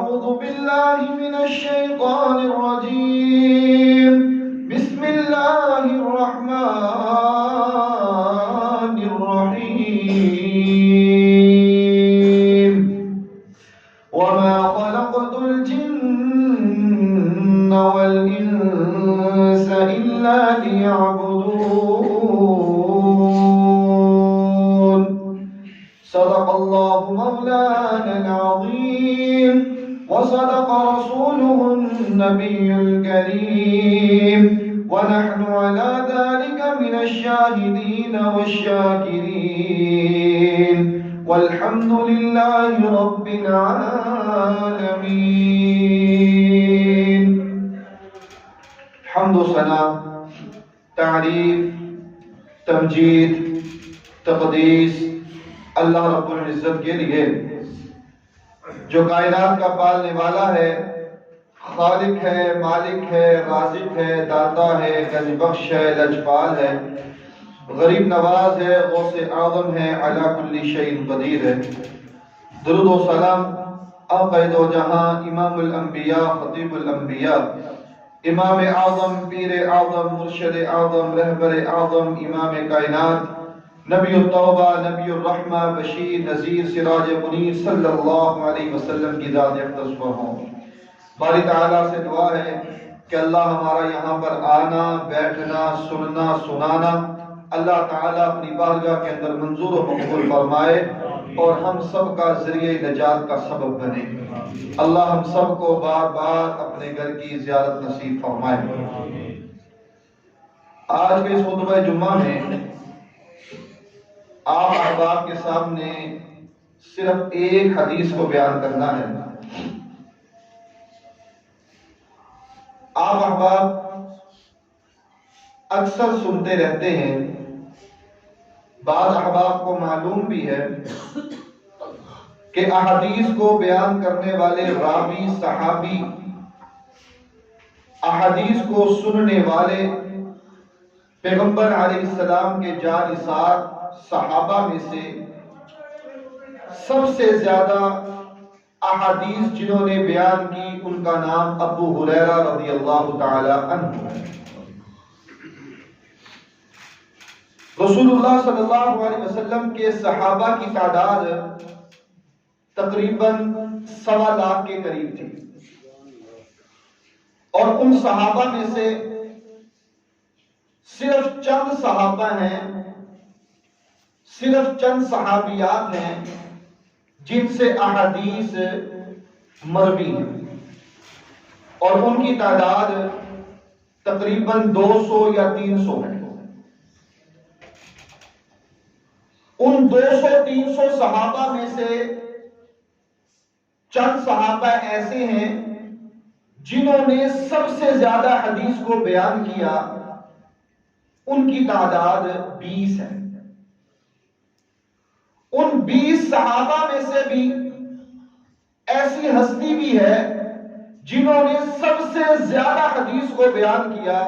أعوذ بالله من الشيطان الرجيم بسم الله الرحمن الرحيم وما خلقت الجن والإنس إلا ليعبدون صدق الله مولانا العظيم وصدق رسوله النبي الكريم ونحن على ذلك من الشاهدين والشاكرين والحمد لله رب العالمين. حمد و ثنا، تعریف، تمجید، تقدیس اللہ رب العزت کے لیے جو کائنات کا پالنے والا ہے، خالق ہے، مالک ہے، رازق ہے، داتا ہے، گنج بخش ہے، لجپال ہے، غریب نواز ہے، غوث اعظم ہے، علی کل شیء قدیر ہے. درود و سلام آقا دو جہاں، امام الانبیاء، خطیب الانبیاء، امام اعظم، پیر اعظم، مرشد اعظم، رہبر اعظم، امام کائنات، نبی التوبہ، نبی الرحمہ، بشیر، نذیر، سراج منیر صلی اللہ علیہ وسلم کی ذات اقدس پر ہوں. باری تعالیٰ سے دعا ہے کہ اللہ ہمارا یہاں پر آنا، بیٹھنا، سننا، سنانا اللہ تعالیٰ اپنی بارگاہ کے اندر منظور و مقبول فرمائے اور ہم سب کا ذریعہ نجات کا سبب بنے. اللہ ہم سب کو بار بار اپنے گھر کی زیارت نصیب فرمائے. آج کے اس خطبہ جمعہ میں آپ احباب کے سامنے صرف ایک حدیث کو بیان کرنا ہے. آپ احباب اکثر سنتے رہتے ہیں، بعض احباب کو معلوم بھی ہے کہ احادیث کو بیان کرنے والے راوی، صحابی، احادیث کو سننے والے پیغمبر علیہ السلام کے جانثار صحابہ میں سے سب سے زیادہ احادیث جنہوں نے بیان کی ان کا نام ابو ہریرہ رضی اللہ تعالی عنہ ہے. رسول اللہ صلی اللہ علیہ وسلم کے صحابہ کی تعداد تقریباً 1.25 لاکھ کے قریب تھی، اور ان صحابہ میں سے صرف چند صحابہ ہیں، صرف چند صحابیات ہیں جن سے احادیث مروی ہیں، اور ان کی تعداد تقریباً 200 یا 300 ہے. ان 200-300 صحابہ میں سے چند صحابہ ایسے ہیں جنہوں نے سب سے زیادہ حدیث کو بیان کیا، ان کی تعداد 20 ہے. ان 20 صحابہ میں سے بھی ایسی ہستی بھی ہے جنہوں نے سب سے زیادہ حدیث کو بیان کیا،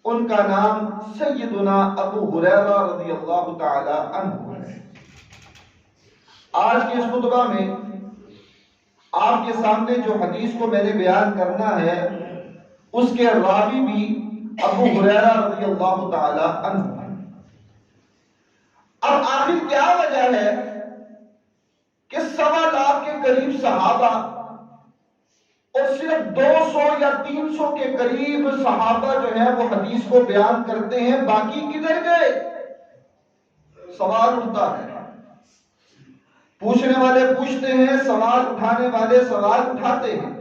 ان کا نام سیدنا ابو ہریرہ رضی اللہ تعالی عنہ ہے. آج کے اس خطبہ میں آپ کے سامنے جو حدیث کو میں نے بیان کرنا ہے اس کے راوی بھی ابو ہریرہ رضی اللہ تعالی عنہ ہے. اب آخر کیا وجہ ہے کہ 1.25 لاکھ کے قریب صحابہ اور صرف 200 یا 300 کے قریب صحابہ جو ہے وہ حدیث کو بیان کرتے ہیں، باقی کدھر گئے؟ سوال اٹھتا ہے. پوچھنے والے پوچھتے ہیں، سوال اٹھانے والے سوال اٹھاتے ہیں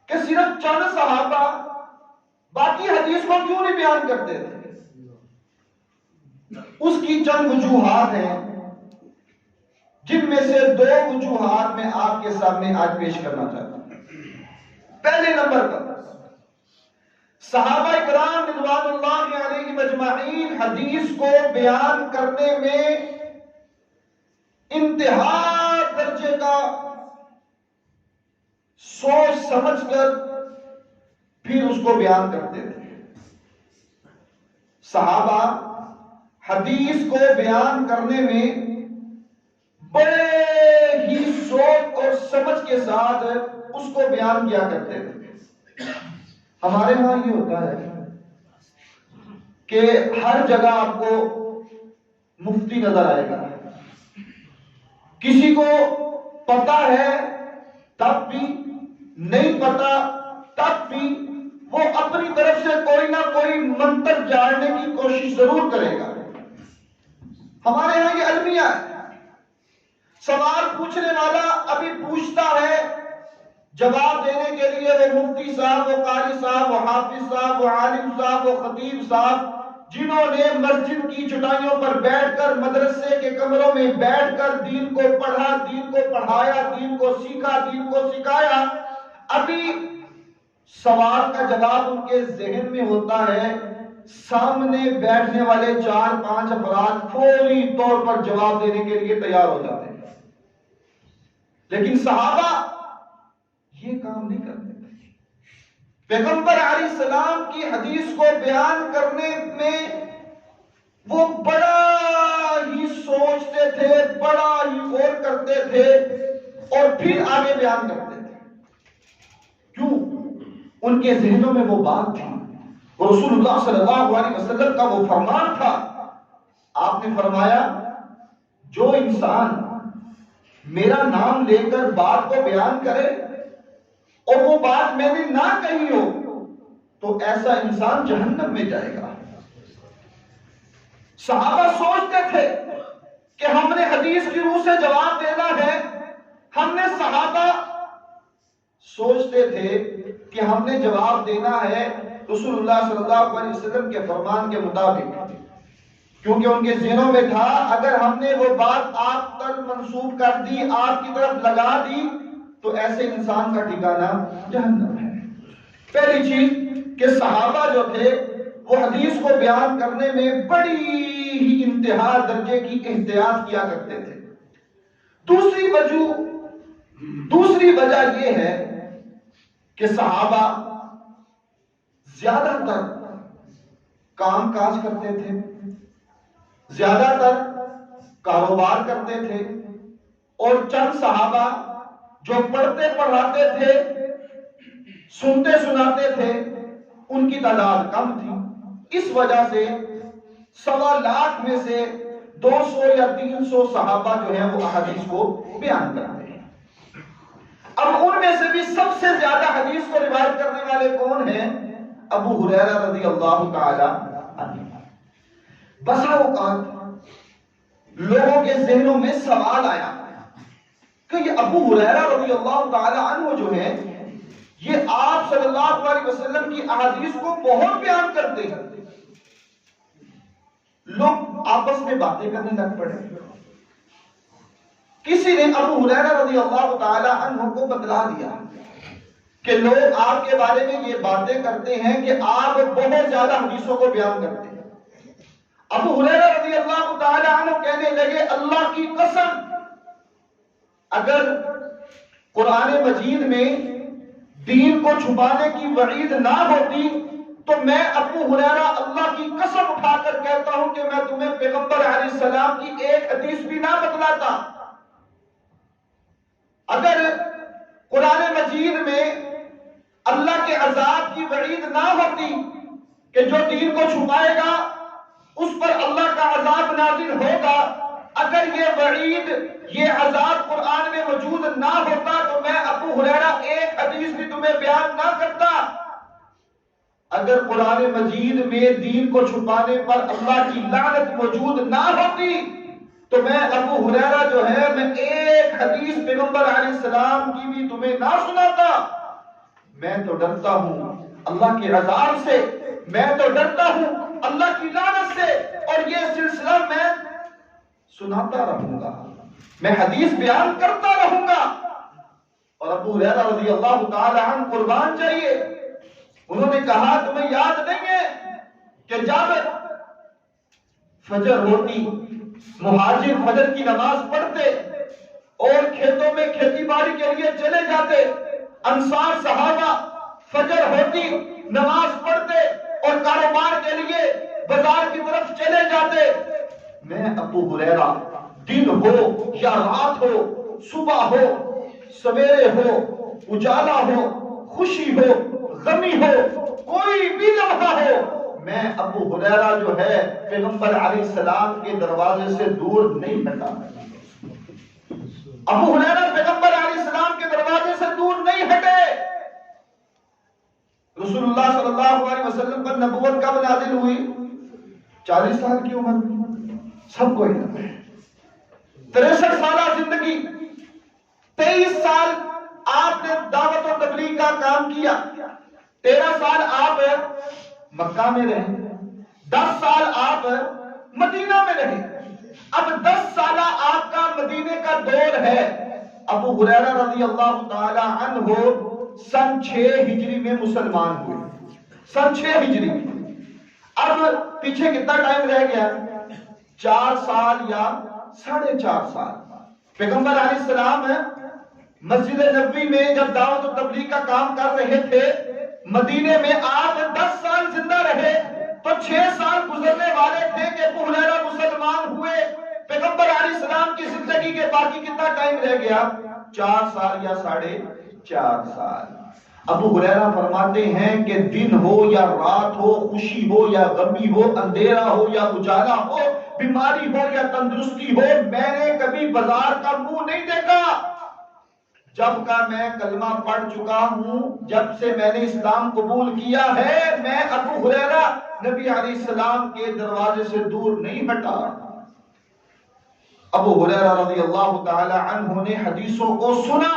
کہ صرف چند صحابہ باقی حدیث کو کیوں نہیں بیان کرتے تھے؟ اس کی چند وجوہات ہیں جن میں سے 2 وجوہات میں آپ کے سامنے آج پیش کرنا چاہتا ہوں. پہلے نمبر پر صحابہ کرام رضوان اللہ علیہم اجمعین حدیث کو بیان کرنے میں انتہا درجے کا سوچ سمجھ کر پھر اس کو بیان کرتے تھے. صحابہ حدیث کو بیان کرنے میں بڑے ہی سوچ اور سمجھ کے ساتھ اس کو بیان کیا کرتے تھے۔ ہمارے ہاں یہ ہوتا ہے کہ ہر جگہ آپ کو مفتی نظر آئے گا، کسی کو پتا ہے تب بھی، نہیں پتا تب بھی وہ اپنی طرف سے کوئی نہ کوئی منطق جاننے کی کوشش ضرور کرے گا۔ ہمارے یہاں یہ المیہ ہے، سوال پوچھنے والا ابھی پوچھتا ہے، جواب دینے کے لیے وہ مفتی صاحب، وہ قاری صاحب، وہ حافظ صاحب، وہ عالم صاحب، وہ خطیب صاحب، جنہوں نے مسجد کی چٹائیوں پر بیٹھ کر، مدرسے کے کمروں میں بیٹھ کر دین کو پڑھا، دین کو پڑھایا، دین کو سیکھا، دین کو سکھایا، ابھی سوال کا جواب ان کے ذہن میں ہوتا ہے، سامنے بیٹھنے والے 4-5 افراد فوری طور پر جواب دینے کے لیے تیار ہو جاتے ہیں، لیکن صحابہ یہ کام نہیں کرتے۔ پیغمبر علیہ السلام کی حدیث کو بیان کرنے میں وہ بڑا ہی سوچتے تھے، بڑا ہی غور کرتے تھے اور پھر آگے بیان کرتے تھے۔ کیوں؟ ان کے ذہنوں میں وہ بات تھی، رسول اللہ صلی اللہ علیہ وسلم کا وہ فرمان تھا۔ آپ نے فرمایا، جو انسان میرا نام لے کر بات کو بیان کرے اور وہ بات میں نے نہ کہی ہو تو ایسا انسان جہنم میں جائے گا۔ صحابہ سوچتے تھے کہ ہم نے حدیث کی روح سے جواب دینا ہے، ہم نے صحابہ سوچتے تھے کہ ہم نے جواب دینا ہے رسول اللہ صلی اللہ علیہ وسلم کے فرمان کے مطابق، کیونکہ ان کے ذہنوں میں تھا اگر ہم نے وہ بات آپ تک منسوب کر دی، آپ کی طرف لگا دی تو ایسے انسان کا ٹھکانہ جہنم ہے۔ پہلی چیز کہ صحابہ جو تھے وہ حدیث کو بیان کرنے میں بڑی ہی انتہا درجے کی احتیاط کیا کرتے تھے۔ دوسری وجہ یہ ہے کہ صحابہ زیادہ تر کام کاج کرتے تھے، زیادہ تر کاروبار کرتے تھے، اور چند صحابہ جو پڑھتے پڑھاتے تھے، سنتے سناتے تھے، ان کی تعداد کم تھی۔ اس وجہ سے 1.25 لاکھ میں سے 200 یا 300 صحابہ جو ہیں وہ احادیث کو بیان کرتے ہیں۔ اب ان میں سے بھی سب سے زیادہ حدیث کو روایت کرنے والے کون ہیں؟ ابو ہریرہ رضی اللہ تعالی عنہ۔ بسا اوقات لوگوں کے ذہنوں میں سوال آیا کہ یہ ابو ہریرہ رضی اللہ تعالی عنہ جو ہیں یہ آپ صلی اللہ علیہ وسلم کی احادیث کو بہت بیان کرتے ہیں۔ لوگ آپس میں باتیں کرنے لگ پڑے۔ کسی نے ابو ہریرہ رضی اللہ تعالی عنہ کو بتلا دیا کہ لوگ آپ کے بارے میں یہ باتیں کرتے ہیں کہ آپ بہت زیادہ حدیثوں کو بیان کرتے ہیں۔ ابو ہریرہ رضی اللہ تعالی عنہ کہنے لگے، اللہ کی قسم اگر قرآن مجید میں دین کو چھپانے کی وعید نہ ہوتی تو میں ابو ہریرہ اللہ کی قسم اٹھا کر کہتا ہوں کہ میں تمہیں پیغمبر علیہ السلام کی ایک حدیث بھی نہ بتلاتا۔ اگر قرآن مجید میں اللہ کے عذاب کی وعید نہ ہوتی کہ جو دین کو چھپائے گا اس پر اللہ کا عذاب نازل ہوگا، اگر یہ وعید، یہ عذاب قرآن میں موجود نہ ہوتا تو میں ابو ہریرہ ایک حدیث بھی تمہیں بیان نہ کرتا۔ اگر قرآن مجید میں دین کو چھپانے پر اللہ کی لعنت موجود نہ ہوتی تو میں ابو ہریرہ جو ہے میں ایک حدیث پیغمبر علیہ السلام کی بھی تمہیں نہ سناتا۔ میں تو ڈرتا ہوں اللہ کے عذاب سے، میں تو ڈرتا ہوں اللہ کی لعنت سے، اور یہ سلسلہ میں سناتا رہوں گا، میں حدیث بیان کرتا رہوں گا۔ اور ابو ہریرہ رضی اللہ تعالی عنہ قربان چاہیے، انہوں نے کہا تمہیں یاد نہیں ہے کہ جب فجر ہوتی مہاجر فجر کی نماز پڑھتے اور کھیتوں میں کھیتی باڑی کے لیے چلے جاتے، انصار صحابہ فجر ہوتی نماز پڑھتے اور کاروبار کے لیے بازار کی طرف چلے جاتے، میں ابو ہریرہ دن ہو یا رات ہو، صبح ہو سویرے ہو، اجالا ہو، خوشی ہو، غمی ہو، کوئی بھی لمحہ ہو، میں ابو ہریرہ جو ہے پیغمبر علیہ السلام کے دروازے سے دور نہیں ہٹا۔ ابو ہریرہ پیغمبر علیہ السلام کے دروازے سے دور نہیں ہٹے۔ رسول اللہ صلی اللہ علیہ وسلم پر نبوت کب نازل ہوئی؟ 40 سال کی عمر میں، سب کو علم ہے۔ 63 سالہ زندگی، 23 سال آپ نے دعوت و تبلیغ کا کام کیا، 13 سال آپ مکہ میں رہے، 10 سال آپ مدینہ میں رہے، اب 10 سالہ آپ کا مدینے کا دور ہے۔ ابو ہریرہ رضی اللہ تعالی عنہ سن 6 ہجری میں مسلمان ہوئے، سن 6 ہجری میں۔ اب پیچھے کتنا ٹائم رہ گیا؟ 4 سال یا 4.5 سال۔ پیغمبر علیہ السلام مسجد نبوی میں جب دعوت و تبلیغ کا کام کر رہے تھے، مدینے میں آپ 10 سال زندہ رہے، تو 6 سال گزرنے والے تھے کہ ابو ہریرہ مسلمان ہوئے۔ پیغمبر علیہ السلام کی زندگی کے باقی کتنا ٹائم رہ گیا؟ 4 سال یا 4.5 سال۔ ابو ہریرہ فرماتے ہیں کہ دن ہو یا رات ہو، خوشی ہو یا غمی ہو، اندھیرا ہو یا اجالا ہو، بیماری ہو یا تندرستی ہو، میں نے کبھی بازار کا منہ نہیں دیکھا۔ جب کا میں کلمہ پڑھ چکا ہوں، جب سے میں نے اسلام قبول کیا ہے، میں ابو ہریرہ نبی علیہ السلام کے دروازے سے دور نہیں ہٹا۔ ابو ہریرہ رضی اللہ تعالی عنہ نے حدیثوں کو سنا،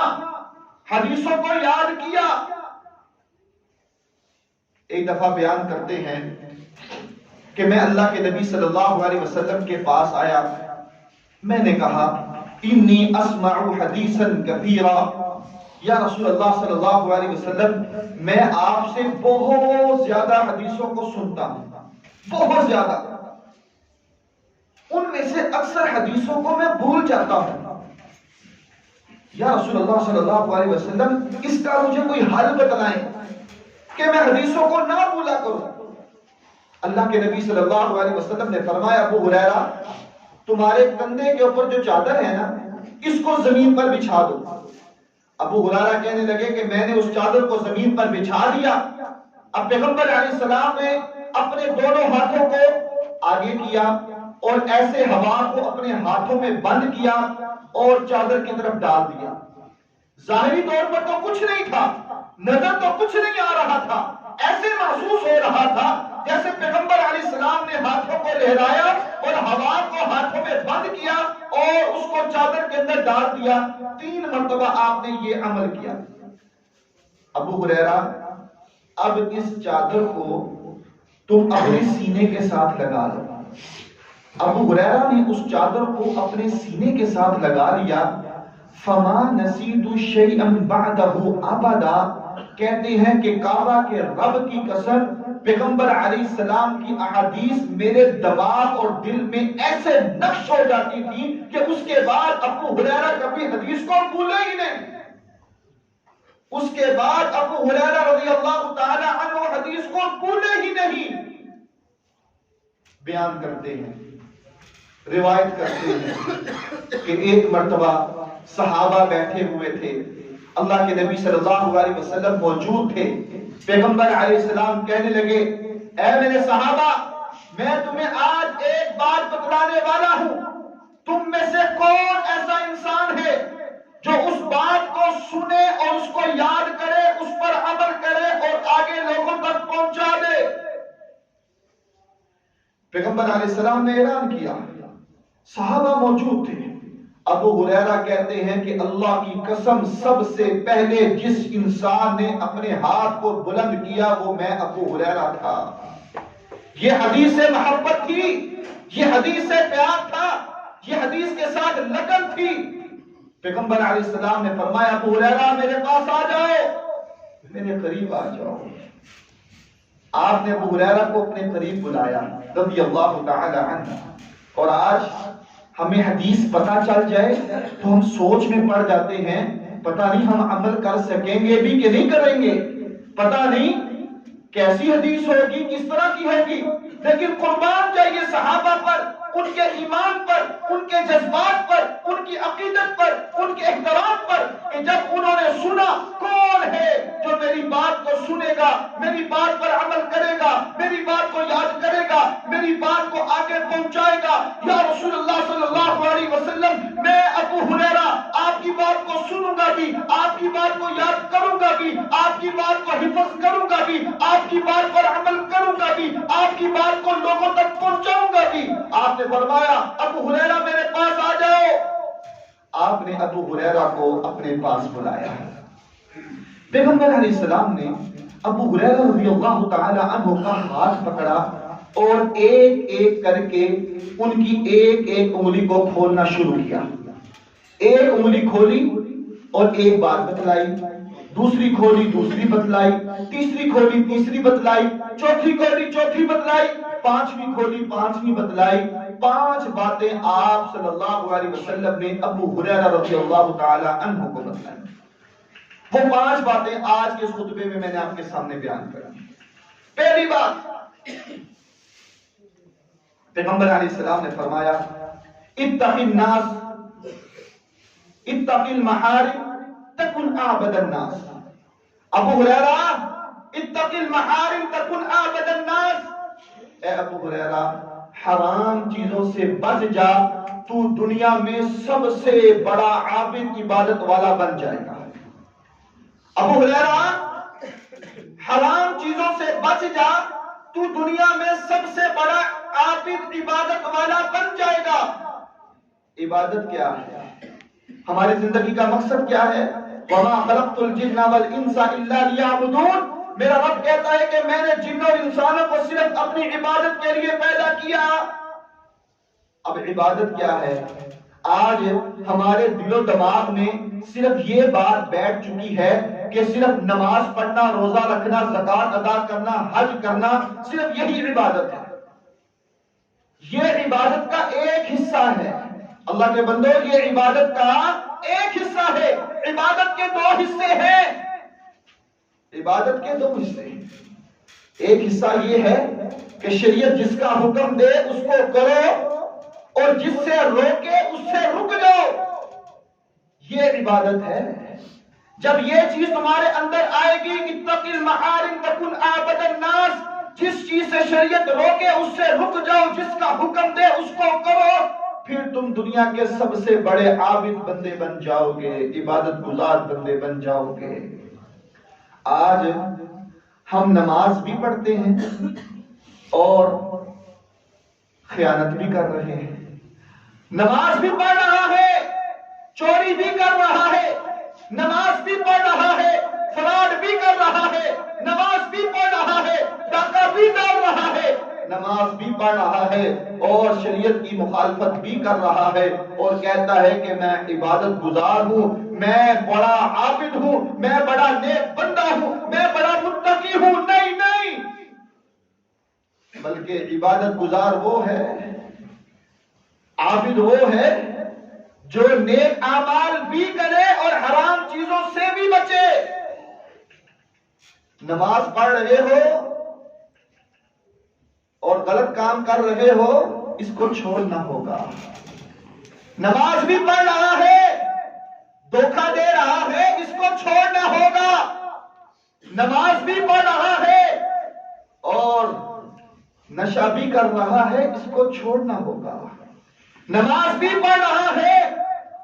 حدیثوں کو یاد کیا۔ ایک دفعہ بیان کرتے ہیں کہ میں اللہ کے نبی صلی اللہ علیہ وسلم کے پاس آیا، میں نے کہا انی اسمع حدیثا کثیرا، یا رسول اللہ صلی اللہ علیہ وسلم میں آپ سے بہت زیادہ حدیثوں کو سنتا ہوں، بہت زیادہ، ان میں سے اکثر حدیثوں کو میں بھول جاتا ہوں۔ یا رسول اللہ صلی اللہ علیہ وسلم اس کا مجھے کوئی حل بتلائیں کہ میں حدیثوں کو نہ بھولا کروں۔ اللہ کے نبی صلی اللہ علیہ وسلم نے فرمایا ابو ہریرہ تمہارے کندھے کے اوپر جو چادر ہے نا، اس کو زمین پر بچھا دو۔ ابو ہریرہ کہنے لگے کہ میں نے اس چادر کو زمین پر بچھا دیا۔ اب پیغمبر علیہ السلام نے اپنے دونوں ہاتھوں کو آگے کیا اور ایسے ہوا کو اپنے ہاتھوں میں بند کیا اور چادر کی طرف ڈال دیا۔ ظاہری طور پر تو کچھ نہیں تھا، نظر تو کچھ نہیں آ رہا تھا، ایسے محسوس ہو رہا تھا جیسے پیغمبر علیہ السلام نے ہاتھوں کو لہرایا اور ہوا کو ہاتھوں میں بند کیا اور اس کو چادر کے اندر ڈال دیا۔ 3 مرتبہ آپ نے یہ عمل کیا۔ ابو ہریرہ اب اس چادر کو تم اپنے سینے کے ساتھ لگا لو۔ ابو ہریرہ نے اس چادر کو اپنے سینے کے ساتھ لگا لیا۔ فما نسیت شیئا بعدہ ابدا، کہتے ہیں کہ کعبہ کے رب کی قسم پیغمبر علیہ السلام کی احادیث میرے دماغ اور دل میں ایسے نقش ہو جاتی تھی کہ اس کے بعد ابو ہریرہ کبھی حدیث کو بھولے ہی نہیں۔ اس کے بعد ابو ہریرہ رضی اللہ تعالی عنہ حدیث کو بھولے ہی نہیں۔ بیان کرتے ہیں، روایت کرتے ہیں کہ ایک مرتبہ صحابہ بیٹھے ہوئے تھے، اللہ کے نبی صلی اللہ علیہ وسلم موجود تھے۔ پیغمبر علیہ السلام کہنے لگے اے میرے صحابہ، میں تمہیں آج ایک بات بتلانے والا ہوں، تم میں سے کون ایسا انسان ہے جو اس بات کو سنے اور اس کو یاد کرے، اس پر عمل کرے اور آگے لوگوں تک پہنچا دے۔ پیغمبر علیہ السلام نے اعلان کیا، صحابہ موجود تھے۔ ابو ہریرہ کہتے ہیں کہ اللہ کی قسم سب سے پہلے جس انسان نے اپنے ہاتھ کو بلند کیا وہ میں ابو ہریرہ تھا۔ یہ حدیث محبت تھی، یہ حدیث پیار تھا، یہ حدیث کے ساتھ لگن تھی۔ پیغمبر علیہ السلام نے فرمایا ابو ہریرہ میرے پاس آ جاؤ، میرے قریب آ جاؤ۔ آپ نے ابو ہریرہ کو اپنے قریب بلایا رضی اللہ تعالی عنہ۔ اور آج ہمیں حدیث پتہ چل جائے تو ہم سوچ میں پڑ جاتے ہیں، پتہ نہیں ہم عمل کر سکیں گے بھی کہ نہیں کریں گے، پتہ نہیں کیسی حدیث ہوگی، کس طرح کی ہوگی۔ لیکن قربان جائیے صحابہ پر، ان کے ایمان پر، ان کے جذبات پر، ان کی عقیدت پر، ان کے احترام پر، کہ جب انہوں نے سنا کون ہے جو میری بات کو سنے گا، میری بات پر عمل کرے گا، میری بات کو یاد کرے گا، میری بات کو آگے پہنچائے گا، یا رسول اللہ صلی اللہ علیہ وسلم میں ابو ہریرہ آپ کی بات کو سنوں گا بھی، آپ کی بات کو یاد کروں گا بھی، آپ کی بات کو حفظ کروں گا بھی، آپ کی بات پر عمل کروں گا بھی، آپ کی بات کو لوگوں تک پہنچاؤں گا بھی۔ آپ نے فرمایا ابو ہریرہ میرے پاس آ جاؤ۔ آپ نے ابو ہریرہ کو اپنے پاس بلایا۔ پیغمبر علیہ السلام نے ابو ہریرہ رضی اللہ تعالی عنہ کا ہاتھ پکڑا اور ایک ایک کر کے ان کی ایک ایک انگلی کو کھولنا شروع کیا۔ ایک انگلی کھولی اور ایک بات بتلائی، دوسری کھولی دوسری بتلائی، تیسری کھولی تیسری بتلائی، چوتھی کھولی چوتھی بتلائی، پانچویں کھولی پانچویں بتلائی۔ 5 باتیں آپ صلی اللہ علیہ وسلم نے ابو ہریرہ رضی اللہ تعالی عنہ کو بتلائی۔ وہ 5 باتیں آج کے اس خطبے میں نے آپ کے سامنے بیان کری۔ پہلی بات، پیغمبر علیہ السلام نے فرمایا اتق الناس اتق المحارم تکن اعبد الناس۔ ابو ہریرہ اتق المحارم تکن اعبد الناس، اے ابو ہریرہ حرام چیزوں سے بچ جا، تو دنیا میں سب سے بڑا عابد عبادت والا بن جائے گا۔ ابو ہریرہ حرام چیزوں سے بچ جا، تو دنیا میں سب سے بڑا عابد عبادت والا بن جائے گا۔ عبادت کیا ہے؟ ہماری زندگی کا مقصد کیا ہے؟ وَمَا خَلَقْتُ الْجِنَّ وَالْإِنسَ إِلَّا لِيَعْبُدُونَ۔ میرا رب کہتا ہے کہ میں نے جن اور انسانوں کو صرف اپنی عبادت کے لیے پیدا کیا۔ اب عبادت کیا ہے؟ آج ہمارے دل و دماغ میں صرف یہ بات بیٹھ چکی ہے کہ صرف نماز پڑھنا، روزہ رکھنا، زکوٰۃ ادا کرنا، حج کرنا، صرف یہی عبادت ہے۔ یہ عبادت کا ایک حصہ ہے۔ اللہ کے بندو، یہ عبادت کا ایک حصہ ہے۔ عبادت کے 2 حصے ہیں۔ عبادت کے 2 حصے ہیں۔ ایک حصہ یہ ہے کہ شریعت جس کا حکم دے اس کو کرو اور جس سے روکے اس سے رک جاؤ، یہ عبادت ہے۔ جب یہ چیز تمہارے اندر آئے گی، اتق المحارم تکن اعبد الناس، جس چیز سے شریعت روکے اس سے رک جاؤ، جس کا حکم دے اس کو کرو، پھر تم دنیا کے سب سے بڑے عابد بندے بن جاؤ گے، عبادت گزار بندے بن جاؤ گے۔ آج ہم نماز بھی پڑھتے ہیں اور خیانت بھی کر رہے ہیں۔ نماز بھی پڑھ رہا ہے، چوری بھی کر رہا ہے، نماز بھی پڑھ رہا ہے، فراڈ بھی کر رہا ہے، نماز بھی پڑھ رہا ہے، ڈاکہ بھی ڈال رہا ہے، نماز بھی پڑھ رہا ہے اور شریعت کی مخالفت بھی کر رہا ہے، اور کہتا ہے کہ میں عبادت گزار ہوں، میں بڑا عابد ہوں، میں بڑا نیک بندہ ہوں، میں بڑا متقی ہوں۔ نہیں نہیں، بلکہ عبادت گزار وہ ہے، عابد وہ ہے جو نیک اعمال بھی کرے اور حرام چیزوں سے بھی بچے۔ نماز پڑھ رہے ہو اور غلط کام کر رہے ہو، اس کو چھوڑنا ہوگا۔ نماز بھی پڑھ رہا ہے، دھوکہ دے رہا ہے، اس کو چھوڑنا ہوگا۔ نماز بھی پڑھ رہا ہے اور نشہ بھی کر رہا ہے، اس کو چھوڑنا ہوگا۔ نماز بھی پڑھ رہا ہے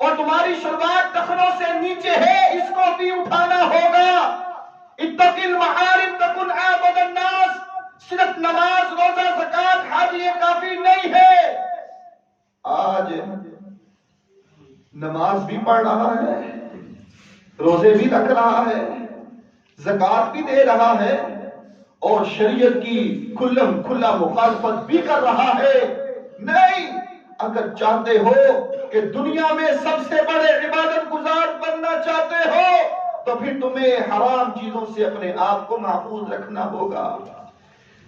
اور تمہاری شلوار ٹخنوں سے نیچے ہے، اس کو بھی اٹھانا ہوگا۔ اتق المحارم تکن اعبد الناس، صرف نماز، روزہ، زکوٰۃ، حج یہ کافی نہیں ہے۔ آج نماز بھی پڑھ رہا ہے، روزے بھی رکھ رہا ہے، زکوٰۃ بھی دے رہا ہے اور شریعت کی کھلم کھلا مخالفت بھی کر رہا ہے۔ نہیں، اگر چاہتے ہو کہ دنیا میں سب سے بڑے عبادت گزار بننا چاہتے ہو تو پھر تمہیں حرام چیزوں سے اپنے آپ کو محفوظ رکھنا ہوگا۔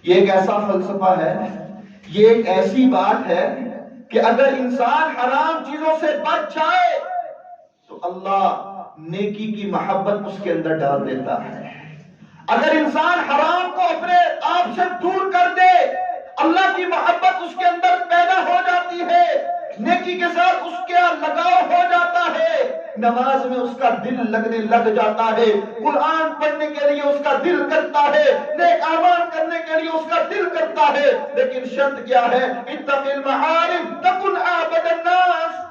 یہ ایک ایسا فلسفہ ہے، یہ ایک ایسی بات ہے کہ اگر انسان حرام چیزوں سے بچ جائے تو اللہ نیکی کی محبت اس کے اندر ڈال دیتا ہے۔ اگر انسان حرام کو اپنے آپ سے دور کر دے، اللہ کی محبت اس کے اندر پیدا ہو جاتی ہے، نیکی کے ساتھ اس کا لگاؤ ہو جاتا ہے، نماز میں اس کا دل لگنے لگ جاتا ہے، قرآن پڑھنے کے لیے اس کا دل کرتا ہے، نیک اعمال کرنے کے لیے اس کا دل کرتا ہے۔ لیکن شرط کیا ہے؟ اتق المحارم تکن اعبد الناس۔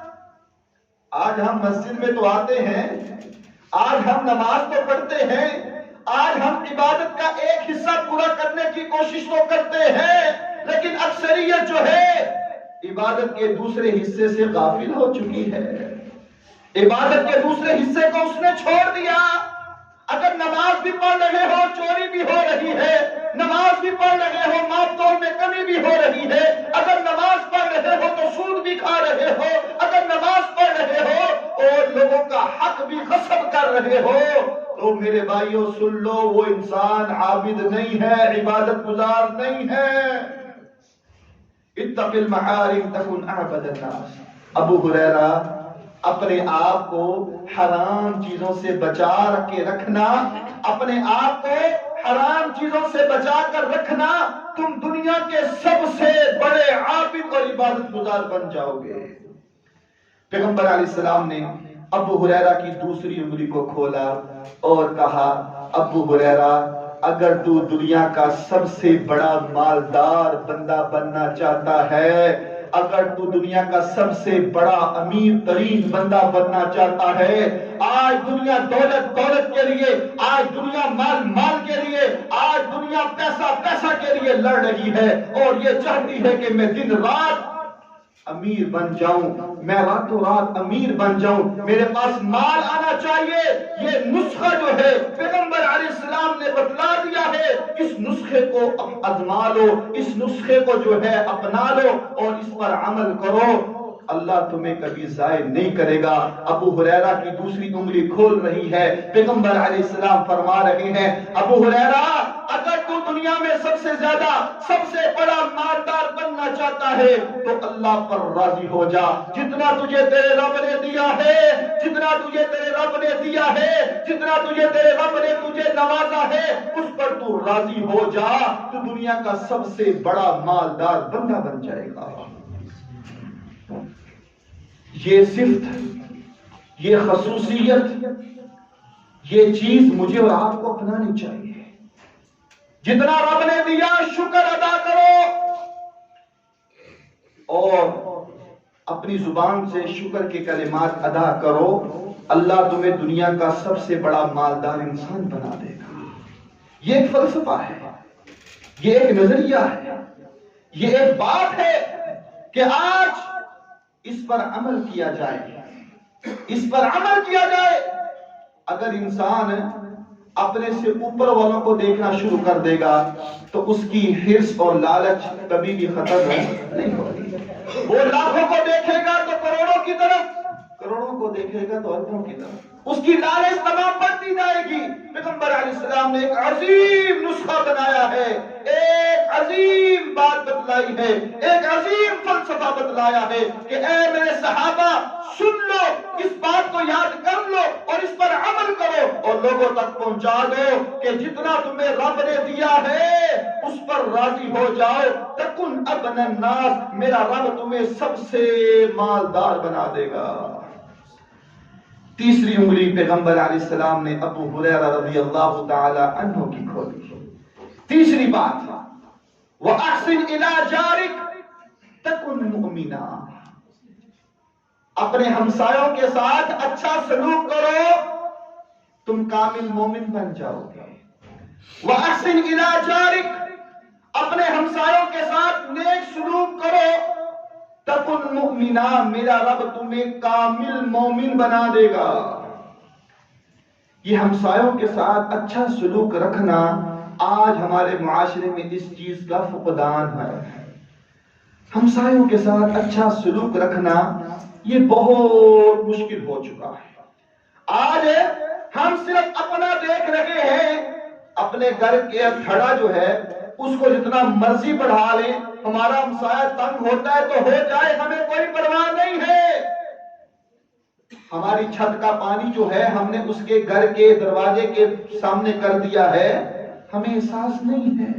آج ہم مسجد میں تو آتے ہیں، آج ہم نماز تو پڑھتے ہیں، آج ہم عبادت کا ایک حصہ پورا کرنے کی کوشش تو کرتے ہیں، لیکن اکثریت جو ہے عبادت کے دوسرے حصے سے غافل ہو چکی ہے، عبادت کے دوسرے حصے کو اس نے چھوڑ دیا۔ اگر نماز بھی پڑھ رہے ہو چوری بھی ہو رہی ہے، نماز بھی پڑھ رہے ہو ماپ تول میں کمی بھی ہو رہی ہے، اگر نماز پڑھ رہے ہو تو سود بھی کھا رہے ہو، اگر نماز پڑھ رہے ہو اور لوگوں کا حق بھی غصب کر رہے ہو، تو میرے بھائیوں سن لو، وہ انسان عابد نہیں ہے، عبادت گزار نہیں ہے۔ اتق المحارم تکن اعبد الناس۔ ابو ہریرہ اپنے آپ کو حرام چیزوں سے بچا کے رکھنا، اپنے آپ کو حرام چیزوں سے بچا کر رکھنا، تم دنیا کے سب سے بڑے عابد اور عبادت گزار بن جاؤ گے۔ پیغمبر علیہ السلام نے ابو ہریرہ کی دوسری انگلی کو کھولا اور کہا، ابو ہریرہ اگر تو دنیا کا سب سے بڑا مالدار بندہ بننا چاہتا ہے، اگر تو دنیا کا سب سے بڑا امیر ترین بندہ بننا چاہتا ہے، آج دنیا دولت کے لیے، آج دنیا مال کے لیے، آج دنیا پیسہ کے لیے لڑ رہی ہے اور یہ چاہتی ہے کہ میں دن رات امیر بن جاؤں، میں راتوں رات امیر بن جاؤں، میرے پاس مال آنا چاہیے۔ یہ نسخہ جو ہے پیغمبر علیہ السلام نے بتلا دیا ہے، اس نسخے کو آزما لو، اس نسخے کو جو ہے اپنا لو اور اس پر عمل کرو، اللہ تمہیں کبھی ضائع نہیں کرے گا۔ ابو ہریرہ کی دوسری انگلی کھول رہی ہے، پیغمبر علیہ السلام فرما رہے ہیں، ابو ہریرہ اگر تو دنیا میں سب سے زیادہ سب سے بڑا مالدار بننا چاہتا ہے تو اللہ پر راضی ہو جا، جتنا تجھے تیرے رب نے دیا ہے، جتنا تجھے تیرے رب نے دیا ہے، جتنا تجھے تیرے رب نے تجھے نوازا ہے، اس پر تو راضی ہو جا، تو دنیا کا سب سے بڑا مالدار بندہ بن جائے گا۔ یہ صفت، یہ خصوصیت، یہ چیز مجھے اور آپ کو اپنانی چاہیے۔ جتنا رب نے دیا شکر ادا کرو اور اپنی زبان سے شکر کے کلمات ادا کرو، اللہ تمہیں دنیا کا سب سے بڑا مالدار انسان بنا دے گا۔ یہ ایک فلسفہ ہے، یہ ایک نظریہ ہے، یہ ایک بات ہے کہ آج اس پر عمل کیا جائے، اس پر عمل کیا جائے۔ اگر انسان اپنے سے اوپر والوں کو دیکھنا شروع کر دے گا تو اس کی حرص اور لالچ کبھی بھی ختم نہیں ہوگی۔ وہ لاکھوں کو دیکھے گا تو کروڑوں کی طرف، کروڑوں کو دیکھے گا تو اربوں کی طرف، اس کی لالچ تمام بڑھتی جائے گی۔ پیغمبر علیہ السلام نے ایک عظیم نسخہ بنایا ہے، ایک عظیم بات بتلائی ہے، ایک عظیم فلسفہ بتلایا ہے کہ اے میرے صحابہ سن لو، اس بات کو یاد کر لو اور اس پر عمل کرو اور لوگوں تک پہنچا دو کہ جتنا تمہیں رب نے دیا ہے اس پر راضی ہو جاؤ۔ تکن ابن الناس، میرا رب تمہیں سب سے مالدار بنا دے گا۔ تیسری انگلی پیغمبر علیہ السلام نے ابو ہریرہ رضی اللہ تعالی عنہ کی کھولی۔ تیسری بات، وَأَحْسِنْ إِلَىٰ جَارِكَ تَكُنْ مُؤْمِنًا، اپنے ہمسایوں کے ساتھ اچھا سلوک کرو، تم کامل مومن بن جاؤ گے۔ وَأَحْسِنْ إِلَىٰ جَارِكَ، اپنے ہمسایوں کے ساتھ نیک سلوک کرو، تکن مؤمنا، میرا رب تمہیں کامل مومن بنا دے گا۔ یہ ہمسایوں کے ساتھ اچھا سلوک رکھنا آج ہمارے معاشرے میں اس چیز کا فقدان ہے۔ ہمسایوں کے ساتھ اچھا سلوک رکھنا یہ بہت مشکل ہو چکا ہے۔ آج ہم صرف اپنا دیکھ رہے ہیں، اپنے گھر کے تھڑا جو ہے اس کو جتنا مرضی بڑھا لیں، ہمارا ہمسایہ تنگ ہوتا ہے تو ہو جائے، ہمیں کوئی پرواہ نہیں ہے۔ ہماری چھت کا پانی جو ہے ہم نے اس کے گھر کے دروازے کے سامنے کر دیا ہے، ہمیں احساس نہیں ہے۔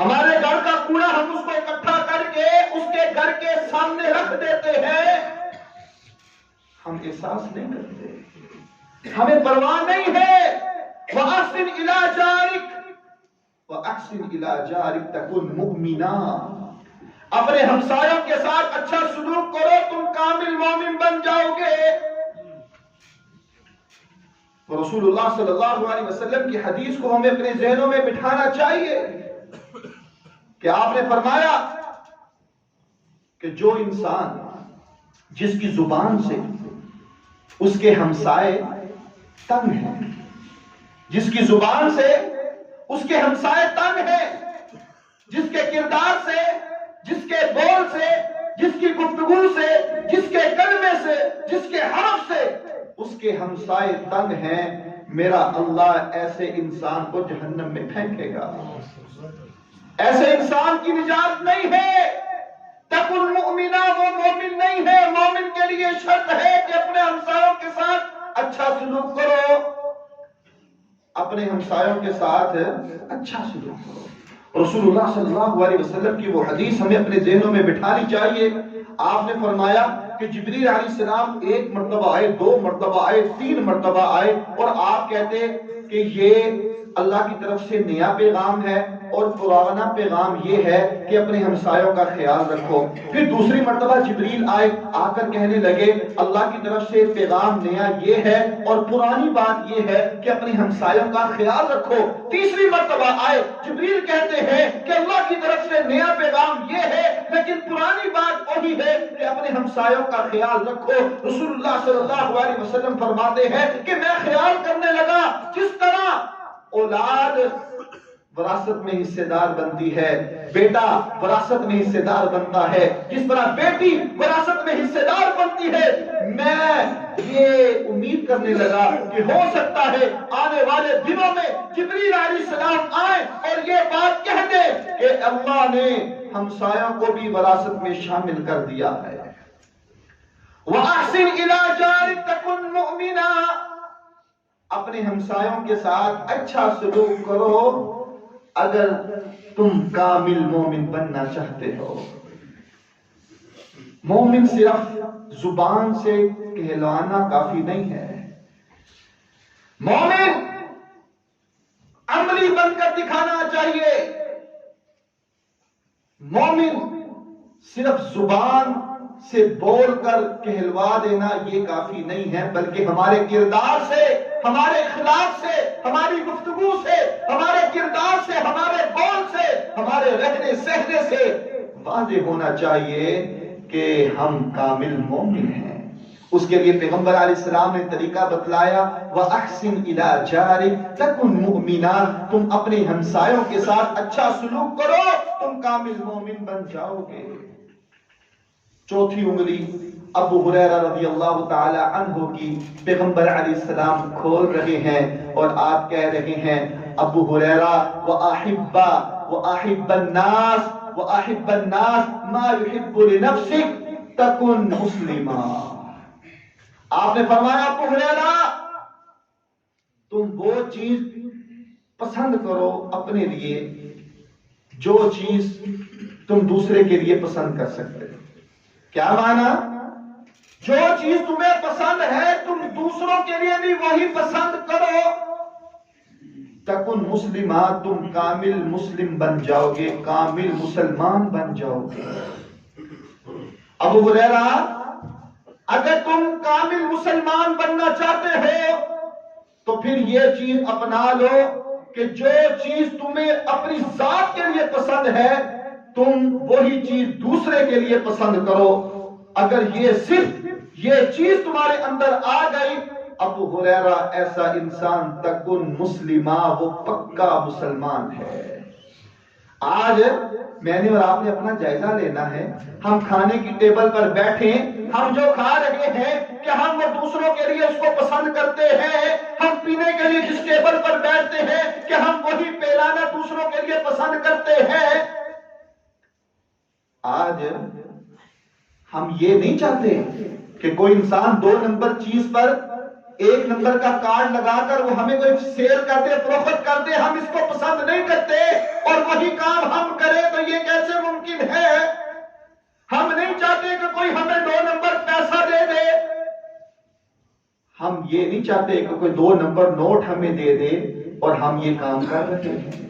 ہمارے گھر کا کوڑا ہم اس کو اکٹھا کر کے اس کے گھر کے سامنے رکھ دیتے ہیں، ہم احساس نہیں کرتے، ہمیں پرواہ نہیں ہے۔ وَأَحْسِنْ إِلَىٰ جَارِكَ وَأَحْسِنْ إِلَىٰ جَارِكَ تَكُنْ مُؤْمِنًا، اپنے ہمسایوں کے ساتھ اچھا سلوک کرو، تم کامل مومن بن جاؤ گے۔ رسول اللہ صلی اللہ علیہ وسلم کی حدیث کو ہمیں اپنے ذہنوں میں بٹھانا چاہیے کہ آپ نے فرمایا کہ جو انسان جس کی زبان سے اس کے ہمسائے تنگ ہیں، جس کی زبان سے اس کے ہمسائے تنگ ہیں، جس کے کردار سے، جس کے بول سے، جس کی گفتگو سے، جس کے کلمے سے، جس کے حرف سے اس کے ہمسائے تنگ ہیں، میرا اللہ ایسے انسان کو جہنم میں پھینکے گا۔ ایسے انسان کی نجات نہیں ہے۔ تکن مؤمنہ، وہ مومن نہیں ہے۔ مومن کے لیے شرط ہے کہ اپنے ہمسایوں کے ساتھ اچھا سلوک کرو، اپنے ہمسایوں کے ساتھ اچھا سلوک کرو۔ رسول اللہ صلی اللہ علیہ وسلم کی وہ حدیث ہمیں اپنے ذہنوں میں بٹھانی چاہیے۔ آپ نے فرمایا کہ جبریل علیہ السلام 1 مرتبہ آئے، 2 مرتبہ آئے، 3 مرتبہ آئے، اور آپ کہتے کہ یہ اللہ کی طرف سے نیا پیغام ہے اور پرانا پیغام یہ ہے کہ اپنے ہمسایوں کا خیال رکھو۔ پھر دوسری مرتبہ جبریل آئے، آ کر کہنے لگے اللہ کی طرف سے پیغام نیا یہ ہے اور پرانی بات یہ ہے کہ اپنے ہمسایوں کا خیال رکھو۔ تیسری مرتبہ آئے، جبریل کہتے ہیں کہ اللہ کی طرف سے نیا پیغام یہ ہے لیکن پرانی بات وہی ہے کہ اپنے ہمسایوں کا خیال رکھو۔ رسول اللہ صلی اللہ علیہ وسلم فرماتے ہیں کہ میں خیال کرنے لگا جس طرح اولاد وراثت میں حصے دار بنتی ہے، بیٹا وراثت میں حصے دار بنتا ہے، جس طرح بیٹی وراثت میں حصے دار بنتی ہے، میں یہ امید کرنے لگا کہ ہو سکتا ہے آنے والے دنوں میں جبریل علیہ السلام آئے اور یہ بات کہہ دے کہ اللہ نے ہمسایوں کو بھی وراثت میں شامل کر دیا ہے۔ وَأَحْسِنْ إِلَىٰ جَارِكَ تَكُنْ مُؤْمِنًا، اپنے ہمسایوں کے ساتھ اچھا سلوک کرو اگر تم کامل مومن بننا چاہتے ہو۔ مومن صرف زبان سے کہلانا کافی نہیں ہے، مومن عملی بن کر دکھانا چاہیے۔ مومن صرف زبان سے بول کر کہلوا دینا یہ کافی نہیں ہے، بلکہ ہمارے کردار سے، ہمارے اخلاق سے، ہماری گفتگو سے، ہمارے کردار سے، ہمارے بول سے، ہمارے رہنے سہنے سے واضح ہونا چاہیے کہ ہم کامل مومن ہیں۔ اس کے لیے پیغمبر علیہ السلام نے طریقہ بتلایا، وَأَحْسِنْ إِلَىٰ جَارِكَ تَكُنْ مُؤْمِنًا، تم اپنے ہمسایوں کے ساتھ اچھا سلوک کرو، تم کامل مومن بن جاؤ گے۔ چوتھی انگلی ابو ہریرہ رضی اللہ تعالی عنہ کی پیغمبر علیہ السلام کھول رہے ہیں اور آپ کہہ رہے ہیں، ابو ہریرہ وَأَحِبَّ النَّاسِ مَا يُحِبُّ لِنَفْسِكَ تَكُنْ مُسْلِمًا۔ آپ نے فرمایا ابو ہریرہ تم وہ چیز پسند کرو اپنے لیے جو چیز تم دوسرے کے لیے پسند کر سکتے ہو۔ کیا معنی؟ جو چیز تمہیں پسند ہے تم دوسروں کے لیے بھی وہی پسند کرو۔ تکن مسلمہ، تم کامل مسلم بن جاؤ گے، کامل مسلمان بن جاؤ گے۔ ابو ہریرہ اگر تم کامل مسلمان بننا چاہتے ہو تو پھر یہ چیز اپنا لو کہ جو چیز تمہیں اپنی ذات کے لیے پسند ہے تم وہی چیز دوسرے کے لیے پسند کرو۔ اگر یہ صرف یہ چیز تمہارے اندر آ گئی، ابو ہریرہ ایسا انسان تکن مسلمہ، وہ پکا مسلمان ہے۔ آج میں نے اور آپ نے اپنا جائزہ لینا ہے۔ ہم کھانے کی ٹیبل پر بیٹھے، ہم جو کھا رہے ہیں کہ ہم وہ دوسروں کے لیے اس کو پسند کرتے ہیں؟ ہم پینے کے لیے جس ٹیبل پر بیٹھتے ہیں کہ ہم وہی پیلانا دوسروں کے لیے پسند کرتے ہیں؟ آج ہم یہ نہیں چاہتے کہ کوئی انسان 2 نمبر چیز پر ایک نمبر کا کارڈ لگا کر وہ ہمیں کوئی سیل کرتے فروخت کرتے، ہم اس کو پسند نہیں کرتے اور وہی کام ہم کریں تو یہ کیسے ممکن ہے؟ ہم نہیں چاہتے کہ کوئی ہمیں 2 نمبر پیسہ دے دے، ہم یہ نہیں چاہتے کہ کوئی 2 نمبر نوٹ ہمیں دے دے اور ہم یہ کام کر رہے ہیں۔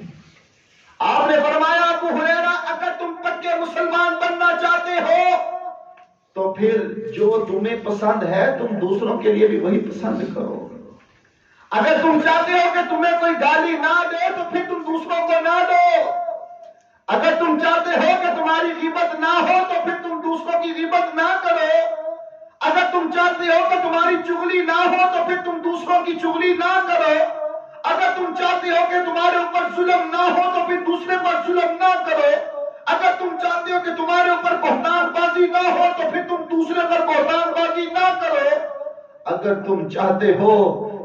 آپ نے فرمایا ابو ہریرہ اگر تم پکے مسلمان بننا چاہتے ہو تو پھر جو تمہیں پسند ہے تم دوسروں کے لیے بھی وہی پسند کرو۔ اگر تم چاہتے ہو کہ تمہیں کوئی گالی نہ دے تو پھر تم دوسروں کو نہ دو۔ اگر تم چاہتے ہو کہ تمہاری غیبت نہ ہو تو پھر تم دوسروں کی غیبت نہ کرو۔ اگر تم چاہتے ہو کہ تمہاری چغلی نہ ہو تو پھر تم دوسروں کی چغلی نہ کرو۔ اگر تم چاہتے ہو کہ تمہارے اوپر ظلم نہ ہو تو پھر دوسرے پر ظلم نہ کرو۔ اگر تم چاہتے ہو کہ تمہارے اوپر بہتان بازی نہ ہو تو پھر تم دوسرے پر بہتان بازی نہ کرو۔ اگر تم چاہتے ہو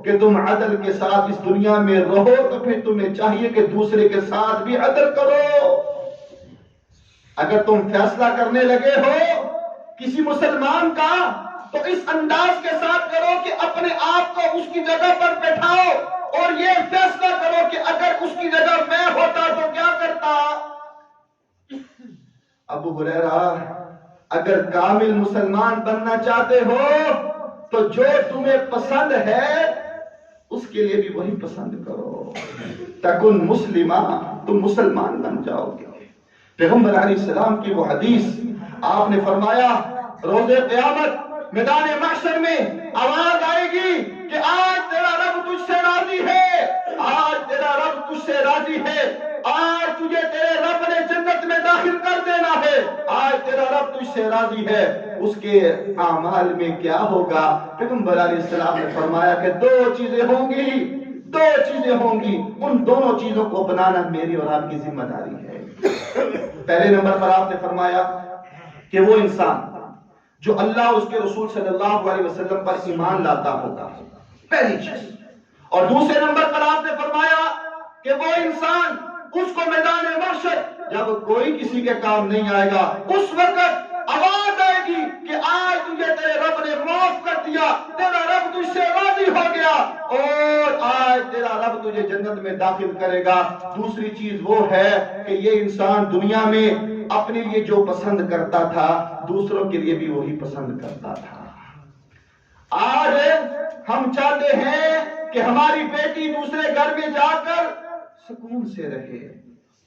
کہ تم عدل کے ساتھ اس دنیا میں رہو تو پھر تمہیں چاہیے کہ دوسرے کے ساتھ بھی عدل کرو۔ اگر تم فیصلہ کرنے لگے ہو کسی مسلمان کا تو اس انداز کے ساتھ کرو کہ اپنے آپ کو اس کی جگہ پر بیٹھاؤ اور یہ فیصلہ کرو کہ اگر اس کی جگہ میں ہوتا تو کیا کرتا۔ ابو ہریرہ اگر کامل مسلمان بننا چاہتے ہو تو جو تمہیں پسند ہے اس کے لیے بھی وہی پسند کرو۔ تکن مسلمہ، تم مسلمان بن جاؤ گے۔ پیغمبر علیہ السلام کی وہ حدیث آپ نے فرمایا روز قیامت میدان محشر میں آواز آئے گی کہ آج تیرا رب تجھ سے راضی ہے، آج تیرا رب تجھ سے راضی ہے، آج تجھے تیرے رب نے جنت میں داخل کر دینا ہے، آج تیرا رب تجھ سے راضی ہے۔ اس کے اعمال میں کیا ہوگا؟ پیغمبر علیہ السلام نے فرمایا کہ 2 چیزیں ہوں گی، 2 چیزیں ہوں گی، ان دونوں چیزوں کو بنانا میری اور آپ کی ذمہ داری ہے۔ پہلے نمبر پر آپ نے فرمایا کہ وہ انسان جو اللہ اس کے رسول صلی اللہ علیہ وسلم پر ایمان لاتا ہوگا، پہلی چیز۔ اور دوسرے نمبر پر آپ نے فرمایا کہ وہ انسان اس کو میدان محشر جب کوئی کسی کے کام نہیں آئے گا اس وقت آواز آئے گی کہ آج تجھے تیرے رب نے معاف کر دیا، تیرا رب تجھ سے راضی ہو گیا اور آج تیرا رب تجھے جنت میں داخل کرے گا۔ دوسری چیز وہ ہے کہ یہ انسان دنیا میں اپنے لیے جو پسند کرتا تھا دوسروں کے لیے بھی وہی پسند کرتا تھا۔ آج ہم چاہتے ہیں کہ ہماری بیٹی دوسرے گھر میں جا کر سکون سے رہے،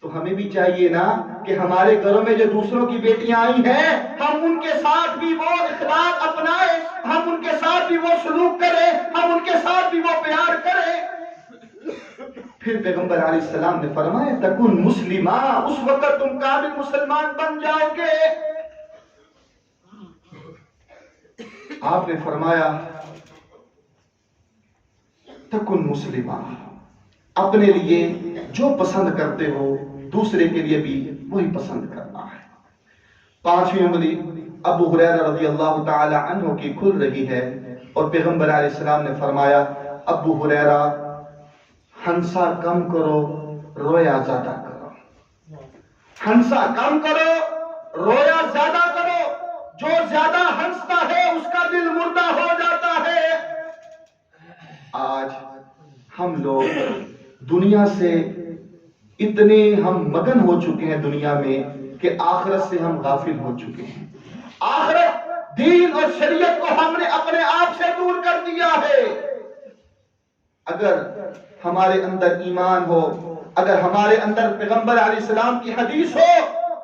تو ہمیں بھی چاہیے نا کہ ہمارے گھروں میں جو دوسروں کی بیٹیاں آئی ہیں ہم ان کے ساتھ بھی وہ اخلاق اپنائیں، ہم ان کے ساتھ بھی وہ سلوک کریں، ہم ان کے ساتھ بھی وہ پیار کریں۔ پھر پیغمبر علیہ السلام نے فرمایا تکن مسلمہ، اس وقت تم کامل مسلمان بن جاؤ گے۔ آپ نے فرمایا تکن مسلمہ، اپنے لیے جو پسند کرتے ہو دوسرے کے لیے بھی وہی پسند کرنا ہے۔ 5ویں انگلی ابو ہریرہ رضی اللہ تعالی عنہ کی کھل رہی ہے اور پیغمبر علیہ السلام نے فرمایا ابو ہریرہ ہنسا کم کرو، رویا زیادہ کرو۔ ہنسا کم کرو، رویا زیادہ کرو۔ جو زیادہ ہنستا ہے اس کا دل مردہ ہو جاتا ہے۔ آج ہم لوگ دنیا سے اتنے ہم مگن ہو چکے ہیں دنیا میں کہ آخرت سے ہم غافل ہو چکے ہیں۔ آخرت، دین اور شریعت کو ہم نے اپنے آپ سے دور کر دیا ہے۔ اگر ہمارے اندر ایمان ہو، اگر ہمارے اندر پیغمبر علیہ السلام کی حدیث ہو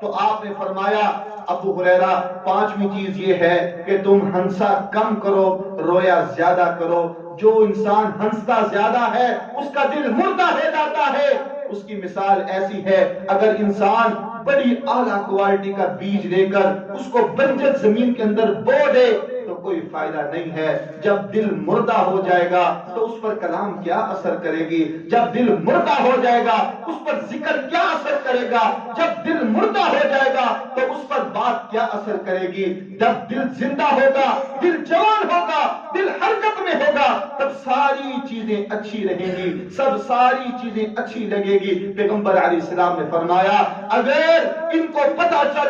تو آپ نے فرمایا ابو ہریرہ 5ویں چیز یہ ہے کہ تم ہنسا کم کرو، رویا زیادہ کرو۔ جو انسان ہنستا زیادہ ہے اس کا دل مردہ ہو جاتا ہے۔ اس کی مثال ایسی ہے اگر انسان بڑی اعلیٰ کوالٹی کا بیج لے کر اس کو بنجر زمین کے اندر بو دے تو کوئی فائدہ نہیں ہے۔ جب دل مردہ ہو جائے گا تو اس پر کلام کیا اثر کرے گی؟ جب دل مردہ ہو جائے گا اس پر ذکر کیا اثر کرے گا؟ جب دل مردہ ہو جائے گا تو اس پر بات کیا اثر کرے گی؟ جب دل زندہ ہوگا، دل جوان ہوگا، دل حرکت میں ہوگا تب ساری چیزیں اچھی رہیں گی، ساری چیزیں اچھی لگے گی۔ پیغمبر علیہ السلام نے فرمایا اگر ان کو پتہ چل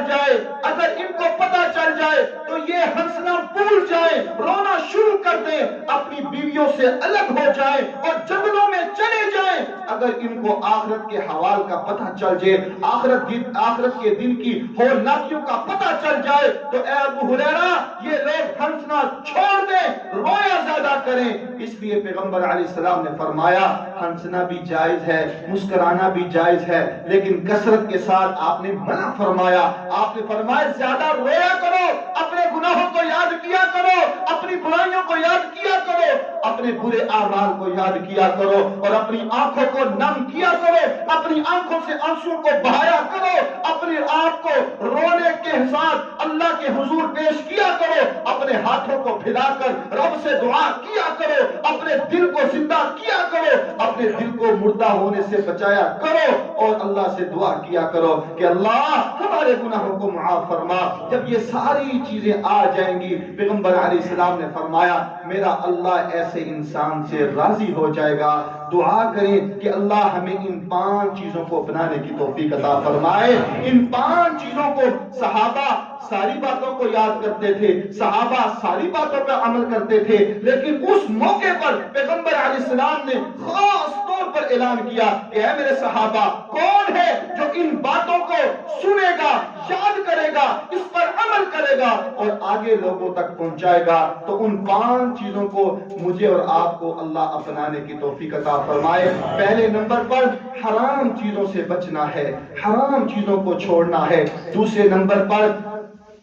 جائے تو یہ ہنسنا بھول ٹوٹ جائیں، رونا شروع کر دیں، اپنی بیویوں سے الگ ہو جائیں اور جنگلوں میں چلے جائیں، اگر ان کو آخرت کے حوال کا پتہ چل جائے، آخرت کے دن کی ہولناکیوں کا پتہ چل جائے، تو اے ابو ہریرہ یہ لوگ ہنسنا چھوڑ دیں، رویا زیادہ کریں۔ اس لیے پیغمبر علیہ السلام نے فرمایا ہنسنا بھی جائز ہے، مسکرانا بھی جائز ہے، لیکن کثرت کے ساتھ آپ نے منع فرمایا۔ آپ نے فرمایا زیادہ رویا کرو، اپنے گناہوں کو یاد کیا کرو، اپنی برائیوں کو یاد کیا کرو، اپنے برے اعمال کو یاد کیا کرو، اور اپنی آنکھوں کو نم کیا کرو، اپنی آنکھوں سے آنسوں کو بہایا کرو، اپنے آپ کو رونے کے ساتھ اللہ کے حضور پیش کیا کرو، اپنے ہاتھوں کو پھیلا کر رب سے دعا کیا کرو، اپنے دل کو زندہ کیا کرو، اپنے دل کو مردہ ہونے سے بچایا کرو، اور اللہ سے دعا کیا کرو کہ اللہ ہمارے گناہوں کو معاف فرما۔ جب یہ ساری چیزیں آ جائیں گی، پیغمبر علیہ السلام نے فرمایا میرا اللہ ایسے انسان سے راضی ہو جائے گا۔ دعا کریں کہ اللہ ہمیں ان 5 چیزوں کو اپنانے کی توفیق عطا فرمائے۔ ان 5 چیزوں کو صحابہ ساری باتوں کو یاد کرتے تھے، صحابہ ساری باتوں پر عمل کرتے تھے، لیکن اس موقع پر پیغمبر علیہ السلام نے خاص طور پر اعلان کیا کہ اے میرے صحابہ کون ہے جو ان باتوں کو سنے گا، یاد کرے گا، اس پر عمل کرے گا اور آگے لوگوں تک پہنچائے گا، تو ان 5 چیزوں کو مجھے اور آپ کو اللہ اپنانے کی توفیق عطا فرمائے۔ پہلے نمبر پر حرام چیزوں سے بچنا ہے، حرام چیزوں کو چھوڑنا ہے۔ دوسرے نمبر پر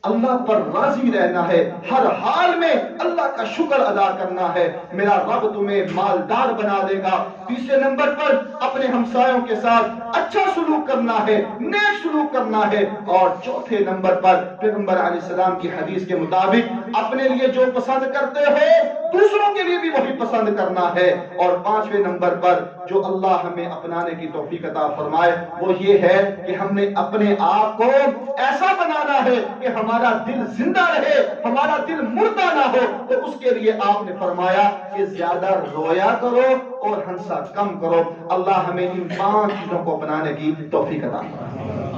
اللہ پر راضی رہنا ہے، ہر حال میں اللہ کا شکر ادا کرنا ہے، میرا رب تمہیں مالدار بنا دے گا۔ تیسرے نمبر پر اپنے ہمسایوں کے ساتھ اچھا سلوک کرنا ہے، نیک سلوک کرنا ہے، اور چوتھے نمبر پر پیغمبر علیہ السلام کی حدیث کے مطابق اپنے لیے جو پسند کرتے ہو دوسروں کے لیے بھی وہی پسند کرنا ہے، اور 5ویں نمبر پر جو اللہ ہمیں اپنانے کی توفیق عطا فرمائے وہ یہ ہے کہ ہم نے اپنے آپ کو ایسا بنانا ہے کہ ہمارا دل زندہ رہے، ہمارا دل مردہ نہ ہو۔ تو اس کے لیے آپ نے فرمایا کہ زیادہ رویا کرو اور ہنسا کم کرو۔ اللہ ہمیں ان 5 چیزوں کو اپنانے کی توفیق عطا فرمائے۔